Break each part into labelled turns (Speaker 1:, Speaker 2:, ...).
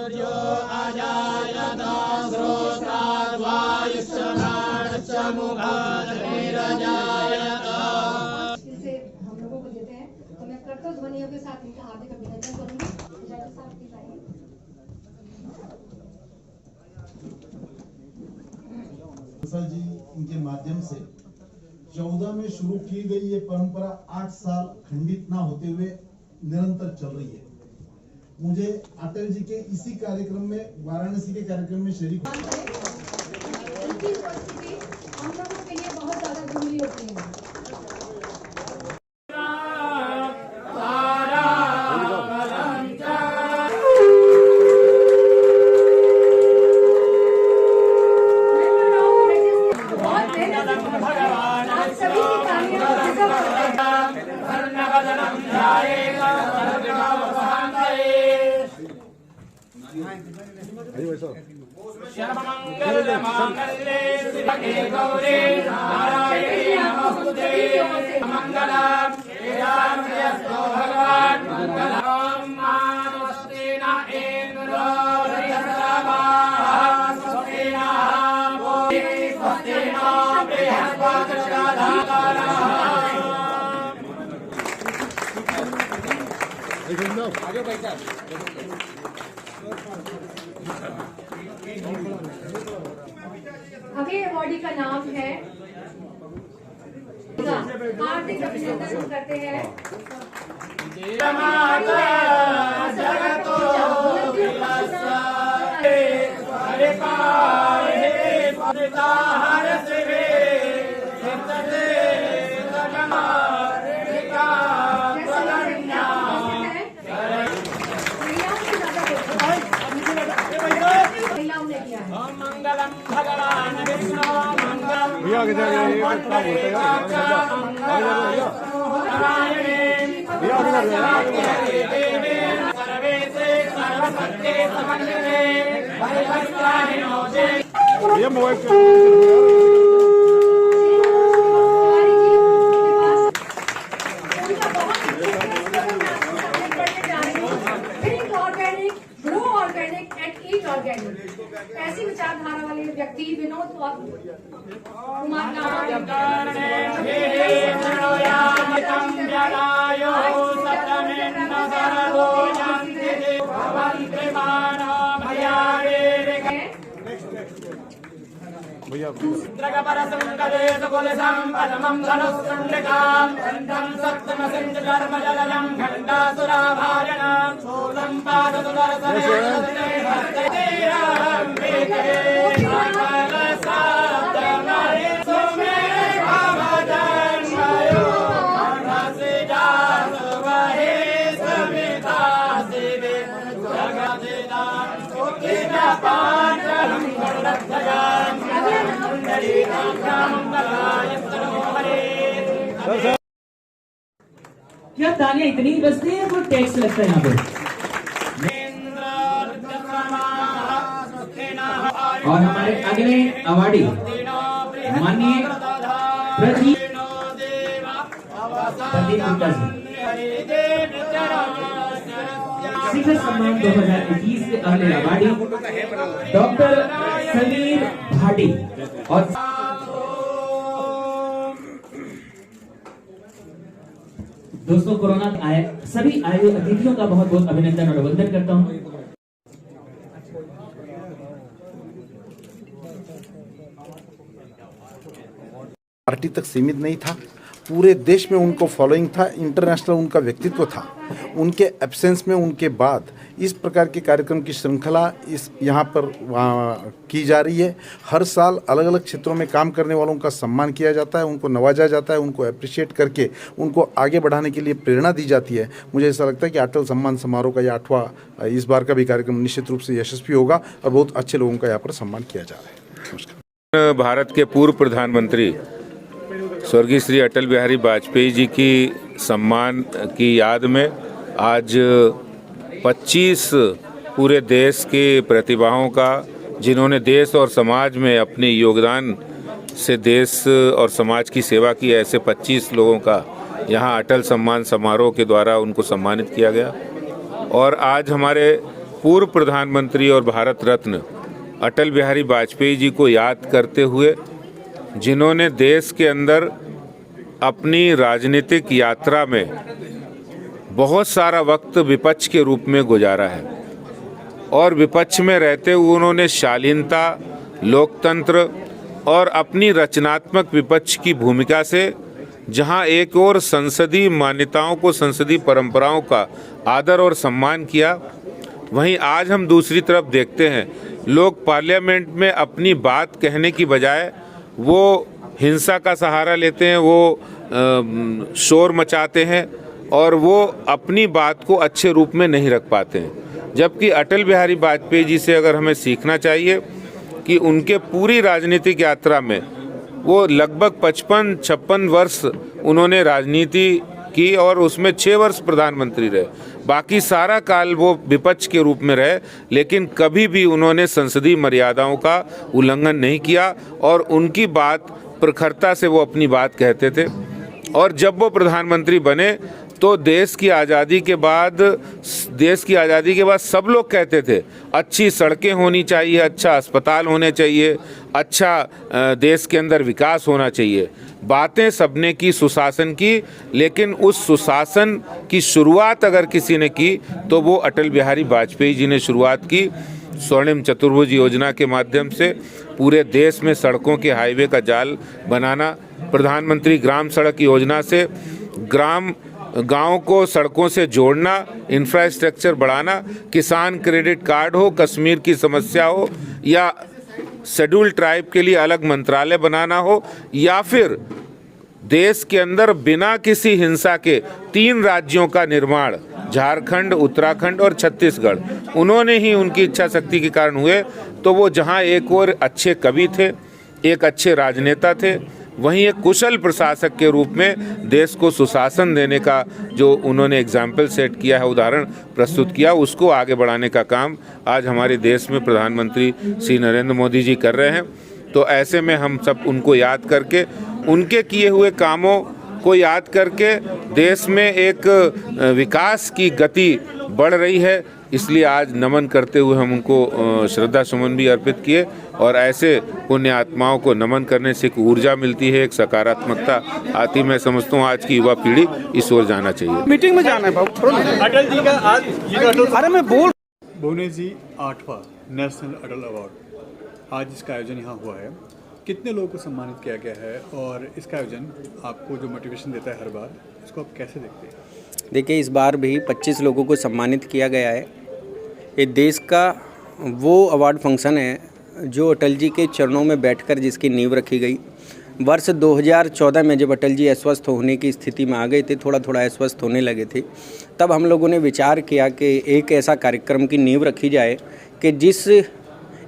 Speaker 1: हम लोगों को देते हैं, तो मैं कर्तव्य ध्वनियों के साथ इनका हार्दिक अभिनंदन करूंगी।
Speaker 2: जी इनके माध्यम से 14 में शुरू की गई ये परंपरा 8 साल खंडित ना होते हुए निरंतर चल रही है। मुझे अटल जी के इसी कार्यक्रम में, वाराणसी के कार्यक्रम में शरीक
Speaker 1: इनकी उपस्थिति हम लोगों के लिए बहुत ज्यादा जरूरी होती है। अगले अवॉर्डी का नाम है, हार्दिक अभिनंदन करते हैं। ऐसी विचारधारा वाले व्यक्ति विनोद कुमार
Speaker 3: क्या तालियां इतनी बजती है, कोई टैक्स लगता है यहाँ पे? और हमारे अगले अवार्डी माननीय प्रदीप गुप्ता जी, शिखर सम्मान 2021 के अगले अवार्डी डॉक्टर समीर भाटी। और दोस्तों, कोरोना आए सभी आए हुए अतिथियों का बहुत बहुत अभिनंदन और अभिनंदन करता हूं।
Speaker 4: पार्टी तक सीमित नहीं था, पूरे देश में उनको फॉलोइंग था, इंटरनेशनल उनका व्यक्तित्व था। उनके एब्सेंस में, उनके बाद इस प्रकार के कार्यक्रम की श्रृंखला इस यहाँ पर की जा रही है। हर साल अलग अलग क्षेत्रों में काम करने वालों का सम्मान किया जाता है, उनको नवाजा जाता है, उनको अप्रिशिएट करके उनको आगे बढ़ाने के लिए प्रेरणा दी जाती है। मुझे ऐसा लगता है कि अटल सम्मान समारोह का यह 8वां इस बार का भी कार्यक्रम निश्चित रूप से यशस्वी होगा और बहुत अच्छे लोगों का यहाँ पर सम्मान किया जा रहा है। नमस्कार।
Speaker 5: भारत के पूर्व प्रधानमंत्री स्वर्गीय श्री अटल बिहारी वाजपेयी जी की सम्मान की याद में आज 25 पूरे देश के प्रतिभाओं का, जिन्होंने देश और समाज में अपने योगदान से देश और समाज की सेवा की, ऐसे 25 लोगों का यहाँ अटल सम्मान समारोह के द्वारा उनको सम्मानित किया गया। और आज हमारे पूर्व प्रधानमंत्री और भारत रत्न अटल बिहारी वाजपेयी जी को याद करते हुए, जिन्होंने देश के अंदर अपनी राजनीतिक यात्रा में बहुत सारा वक्त विपक्ष के रूप में गुजारा है और विपक्ष में रहते हुए उन्होंने शालीनता, लोकतंत्र और अपनी रचनात्मक विपक्ष की भूमिका से जहां एक और संसदीय मान्यताओं को, संसदीय परंपराओं का आदर और सम्मान किया, वहीं आज हम दूसरी तरफ देखते हैं लोग पार्लियामेंट में अपनी बात कहने की बजाय वो हिंसा का सहारा लेते हैं, वो शोर मचाते हैं और वो अपनी बात को अच्छे रूप में नहीं रख पाते हैं। जबकि अटल बिहारी वाजपेयी जी से अगर हमें सीखना चाहिए कि उनके पूरी राजनीतिक यात्रा में वो लगभग 55-56 वर्ष उन्होंने राजनीति की और उसमें 6 वर्ष प्रधानमंत्री रहे, बाकी सारा काल वो विपक्ष के रूप में रहे, लेकिन कभी भी उन्होंने संसदीय मर्यादाओं का उल्लंघन नहीं किया और उनकी बात प्रखरता से वो अपनी बात कहते थे। और जब वो प्रधानमंत्री बने तो देश की आज़ादी के बाद सब लोग कहते थे अच्छी सड़कें होनी चाहिए, अच्छा अस्पताल होने चाहिए, अच्छा देश के अंदर विकास होना चाहिए। बातें सबने की सुशासन की, लेकिन उस सुशासन की शुरुआत अगर किसी ने की तो वो अटल बिहारी वाजपेयी जी ने शुरुआत की। स्वर्णिम चतुर्भुज योजना के माध्यम से पूरे देश में सड़कों के हाईवे का जाल बनाना, प्रधानमंत्री ग्राम सड़क योजना से गांव को सड़कों से जोड़ना, इंफ्रास्ट्रक्चर बढ़ाना, किसान क्रेडिट कार्ड हो, कश्मीर की समस्या हो या शेड्यूल ट्राइब के लिए अलग मंत्रालय बनाना हो, या फिर देश के अंदर बिना किसी हिंसा के 3 राज्यों का निर्माण, झारखंड, उत्तराखंड और छत्तीसगढ़, उन्होंने ही उनकी इच्छा शक्ति के कारण हुए। तो वो जहां एक और अच्छे कवि थे, एक अच्छे राजनेता थे, वहीं एक कुशल प्रशासक के रूप में देश को सुशासन देने का जो उन्होंने एग्जाम्पल सेट किया है, उदाहरण प्रस्तुत किया, उसको आगे बढ़ाने का काम आज हमारे देश में प्रधानमंत्री श्री नरेंद्र मोदी जी कर रहे हैं। तो ऐसे में हम सब उनको याद करके, उनके किए हुए कामों को याद करके देश में एक विकास की गति बढ़ रही है, इसलिए आज नमन करते हुए हम उनको श्रद्धा सुमन भी अर्पित किए। और ऐसे पुण्य आत्माओं को नमन करने से एक ऊर्जा मिलती है, एक सकारात्मकता आती। मैं समझता हूँ आज की युवा पीढ़ी इस ओर जाना चाहिए।
Speaker 6: मीटिंग में जाना है बाबू।
Speaker 7: अटल जी का आज
Speaker 6: अरे मैं बोल
Speaker 7: भुवनेश जी 8वां नेशनल अटल अवार्ड आज इसका आयोजन यहाँ हुआ है। कितने लोगों को सम्मानित किया गया है और इसका आयोजन आपको जो मोटिवेशन देता है हर बार, इसको आप कैसे देखते हैं?
Speaker 6: देखिए, इस बार भी 25 लोगों को सम्मानित किया गया है। ये देश का वो अवार्ड फंक्शन है जो अटल जी के चरणों में बैठकर जिसकी नींव रखी गई। वर्ष 2014 में जब अटल जी अस्वस्थ होने की स्थिति में आ गए थे, थोड़ा अस्वस्थ होने लगे थे, तब हम लोगों ने विचार किया कि एक ऐसा कार्यक्रम की नींव रखी जाए कि जिस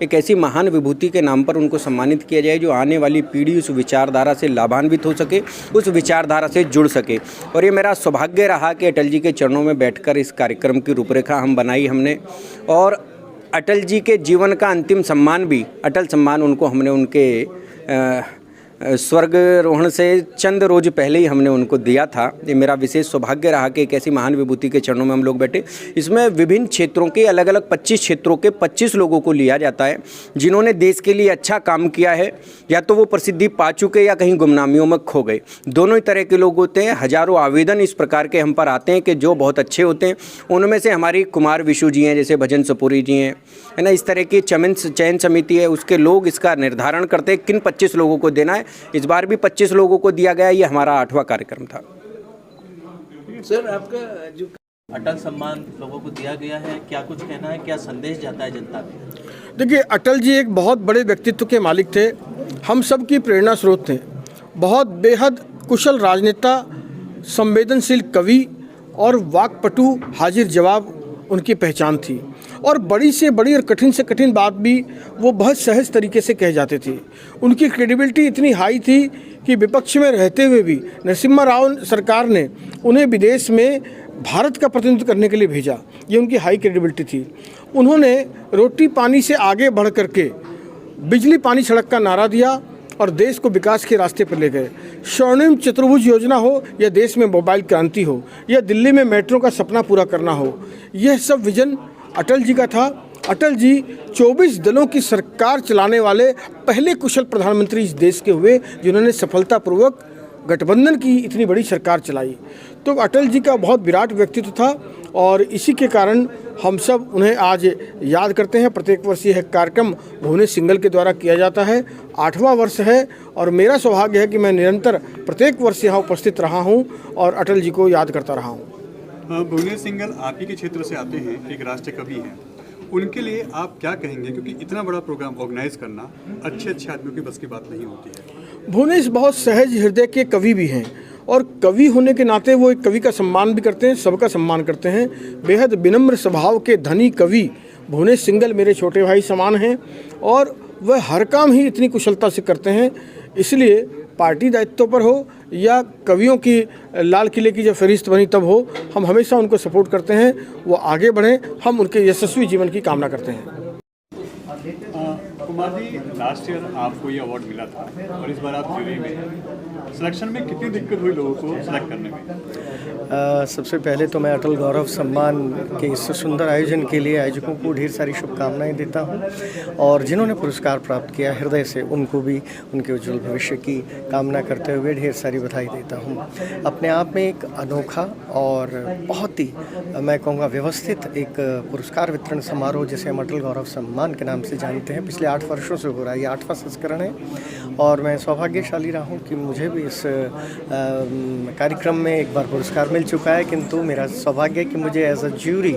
Speaker 6: एक ऐसी महान विभूति के नाम पर उनको सम्मानित किया जाए जो आने वाली पीढ़ी उस विचारधारा से लाभान्वित हो सके, उस विचारधारा से जुड़ सके। और ये मेरा सौभाग्य रहा कि अटल जी के चरणों में बैठकर इस कार्यक्रम की रूपरेखा बनाई हमने। और अटल जी के जीवन का अंतिम सम्मान भी, अटल सम्मान, उनको हमने उनके स्वर्गारोहण से चंद रोज पहले ही हमने उनको दिया था। ये मेरा विशेष सौभाग्य रहा कि एक ऐसी महान विभूति के चरणों में हम लोग बैठे। इसमें विभिन्न क्षेत्रों के अलग अलग 25 क्षेत्रों के 25 लोगों को लिया जाता है जिन्होंने देश के लिए अच्छा काम किया है, या तो वो प्रसिद्धि पा चुके या कहीं गुमनामियों में खो गए। दोनों ही तरह के लोग होते हैं। हजारों आवेदन इस प्रकार के हम पर आते हैं कि जो बहुत अच्छे होते हैं। उनमें से हमारी कुमार विशु जी हैं, जैसे भजन सपूरी जी हैं, है ना, इस तरह की चयन समिति है, उसके लोग इसका निर्धारण करते हैं किन 25 लोगों को देना है। इस बार भी 25 लोगों को दिया गया। ये हमारा 8वां कार्यक्रम था।
Speaker 8: सर, आपका जो अटल सम्मान लोगों को दिया गया है, क्या कुछ कहना है, क्या संदेश जाता है जनता में?
Speaker 9: देखिए, अटल जी एक बहुत बड़े व्यक्तित्व के मालिक थे, हम सब की प्रेरणा स्रोत थे। बहुत बेहद कुशल राजनेता, संवेदनशील कवि और वाक्पटु, हाजिर जवाब उनकी पहचान थी। और बड़ी से बड़ी और कठिन से कठिन बात भी वो बहुत सहज तरीके से कह जाते थे। उनकी क्रेडिबिलिटी इतनी हाई थी कि विपक्ष में रहते हुए भी नरसिम्हा राव सरकार ने उन्हें विदेश में भारत का प्रतिनिधित्व करने के लिए भेजा। ये उनकी हाई क्रेडिबिलिटी थी। उन्होंने रोटी पानी से आगे बढ़ करके बिजली पानी सड़क का नारा दिया और देश को विकास के रास्ते पर ले गए। स्वर्णिम चतुर्भुज योजना हो या देश में मोबाइल क्रांति हो या दिल्ली में मेट्रो का सपना पूरा करना हो, यह सब विजन अटल जी का था। अटल जी 24 दलों की सरकार चलाने वाले पहले कुशल प्रधानमंत्री इस देश के हुए जिन्होंने सफलतापूर्वक गठबंधन की इतनी बड़ी सरकार चलाई। तो अटल जी का बहुत विराट व्यक्तित्व था और इसी के कारण हम सब उन्हें आज याद करते हैं। प्रत्येक वर्ष यह कार्यक्रम भुवनेश सिंघल के द्वारा किया जाता है। 8वां वर्ष है और मेरा सौभाग्य है कि मैं निरंतर प्रत्येक वर्ष यहाँ उपस्थित रहा हूँ और अटल जी को याद करता रहा हूँ।
Speaker 7: भुवनेश सिंघल आप ही के क्षेत्र से आते हैं, एक राष्ट्रीय कवि हैं, उनके लिए आप क्या कहेंगे, क्योंकि इतना बड़ा प्रोग्राम ऑर्गेनाइज करना अच्छे आदमियों की बस की बात नहीं होती है।
Speaker 9: भुवनेश बहुत सहज हृदय के कवि भी हैं और कवि होने के नाते वो एक कवि का सम्मान भी करते हैं, सबका सम्मान करते हैं। बेहद विनम्र स्वभाव के धनी कवि भुवनेश सिंघल मेरे छोटे भाई समान हैं और वह हर काम ही इतनी कुशलता से करते हैं। इसलिए पार्टी दायित्व पर हो या कवियों की लाल किले की जब फहरिस्त बनी तब हो, हम हमेशा उनको सपोर्ट करते हैं। वो आगे बढ़ें, हम उनके यशस्वी जीवन की कामना करते हैं।
Speaker 7: कुमार जी, लास्ट ईयर आपको ये अवार्ड मिला था और इस बार आप जूरी में हैं। सिलेक्शन में कितनी दिक्कत हुई लोगों को सिलेक्ट करने में?
Speaker 10: सबसे पहले तो मैं अटल गौरव सम्मान के इस सुंदर आयोजन के लिए आयोजकों को ढेर सारी शुभकामनाएं देता हूं और जिन्होंने पुरस्कार प्राप्त किया हृदय से उनको भी उनके उज्जवल भविष्य की कामना करते हुए ढेर सारी बधाई देता हूं। अपने आप में एक अनोखा और बहुत ही मैं कहूँगा व्यवस्थित एक पुरस्कार वितरण समारोह जिसे हम अटल गौरव सम्मान के नाम से जानते हैं, पिछले 8 वर्षों से हो रहा है। ये 8वां संस्करण है और मैं सौभाग्यशाली रहा हूँ कि मुझे भी इस कार्यक्रम में एक बार पुरस्कार मिल चुका है, किंतु मेरा सौभाग्य है कि मुझे एज अ ज्यूरी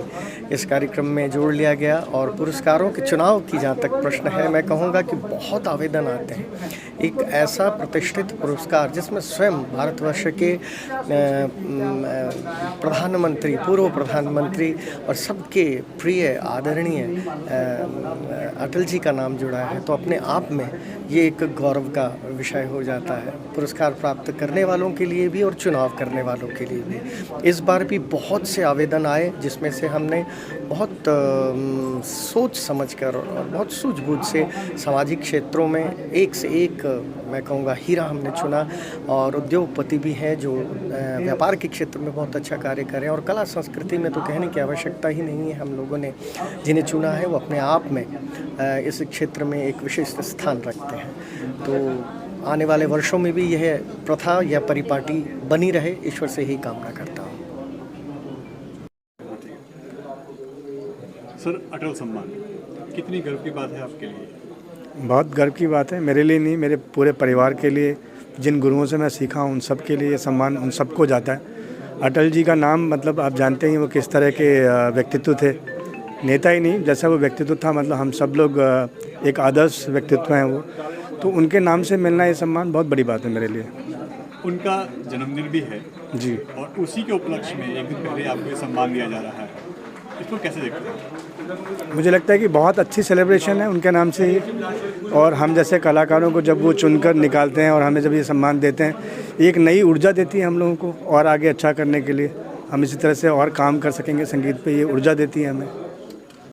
Speaker 10: इस कार्यक्रम में जोड़ लिया गया। और पुरस्कारों के चुनाव की जहाँ तक प्रश्न है, मैं कहूँगा कि बहुत आवेदन आते हैं। एक ऐसा प्रतिष्ठित पुरस्कार जिसमें स्वयं भारतवर्ष के प्रधानमंत्री, पूर्व प्रधानमंत्री और सबके प्रिय आदरणीय अटल जी का नाम जुड़ा है, तो अपने आप में ये एक गौरव का विषय हो जाता है, पुरस्कार प्राप्त करने वालों के लिए भी और चुनाव करने वालों के लिए भी। इस बार भी बहुत से आवेदन आए जिसमें से हमने बहुत सोच समझकर और बहुत सूझबूझ से सामाजिक क्षेत्रों में एक से एक मैं कहूँगा हीरा हमने चुना। और उद्योगपति भी हैं जो व्यापार के क्षेत्र में बहुत अच्छा कार्य करें और कला संस्कृति में तो कहने की आवश्यकता ही नहीं है। हम लोगों ने जिन्हें चुना है वो अपने आप में इस क्षेत्र में एक विशिष्ट स्थान रखते हैं। तो आने वाले वर्षों में भी यह प्रथा या परिपाटी बनी रहे, ईश्वर से ही कामना करता हूँ।
Speaker 7: सर, अटल सम्मान कितनी गर्व की बात है आपके लिए?
Speaker 11: बहुत गर्व की बात है, मेरे लिए नहीं, मेरे पूरे परिवार के लिए। जिन गुरुओं से मैं सीखा उन सब के लिए सम्मान उन सबको जाता है। अटल जी का नाम मतलब आप जानते हैं वो किस तरह के व्यक्तित्व थे, नेता ही नहीं, जैसा वो व्यक्तित्व था, मतलब हम सब लोग एक आदर्श व्यक्तित्व हैं वो, तो उनके नाम से मिलना ये सम्मान बहुत बड़ी बात है मेरे लिए।
Speaker 7: उनका जन्मदिन भी है
Speaker 11: जी,
Speaker 7: और उसी के उपलक्ष्य में एक दिन पहले आपको ये सम्मान दिया जा रहा है, इसको कैसे देखते हैं?
Speaker 11: मुझे लगता है कि बहुत अच्छी सेलिब्रेशन है उनके नाम से ही, और हम जैसे कलाकारों को जब वो चुनकर निकालते हैं और हमें जब ये सम्मान देते हैं, एक नई ऊर्जा देती है हम लोगों को और आगे अच्छा करने के लिए। हम इसी तरह से और काम कर सकेंगे संगीत पे, ये ऊर्जा देती है हमें।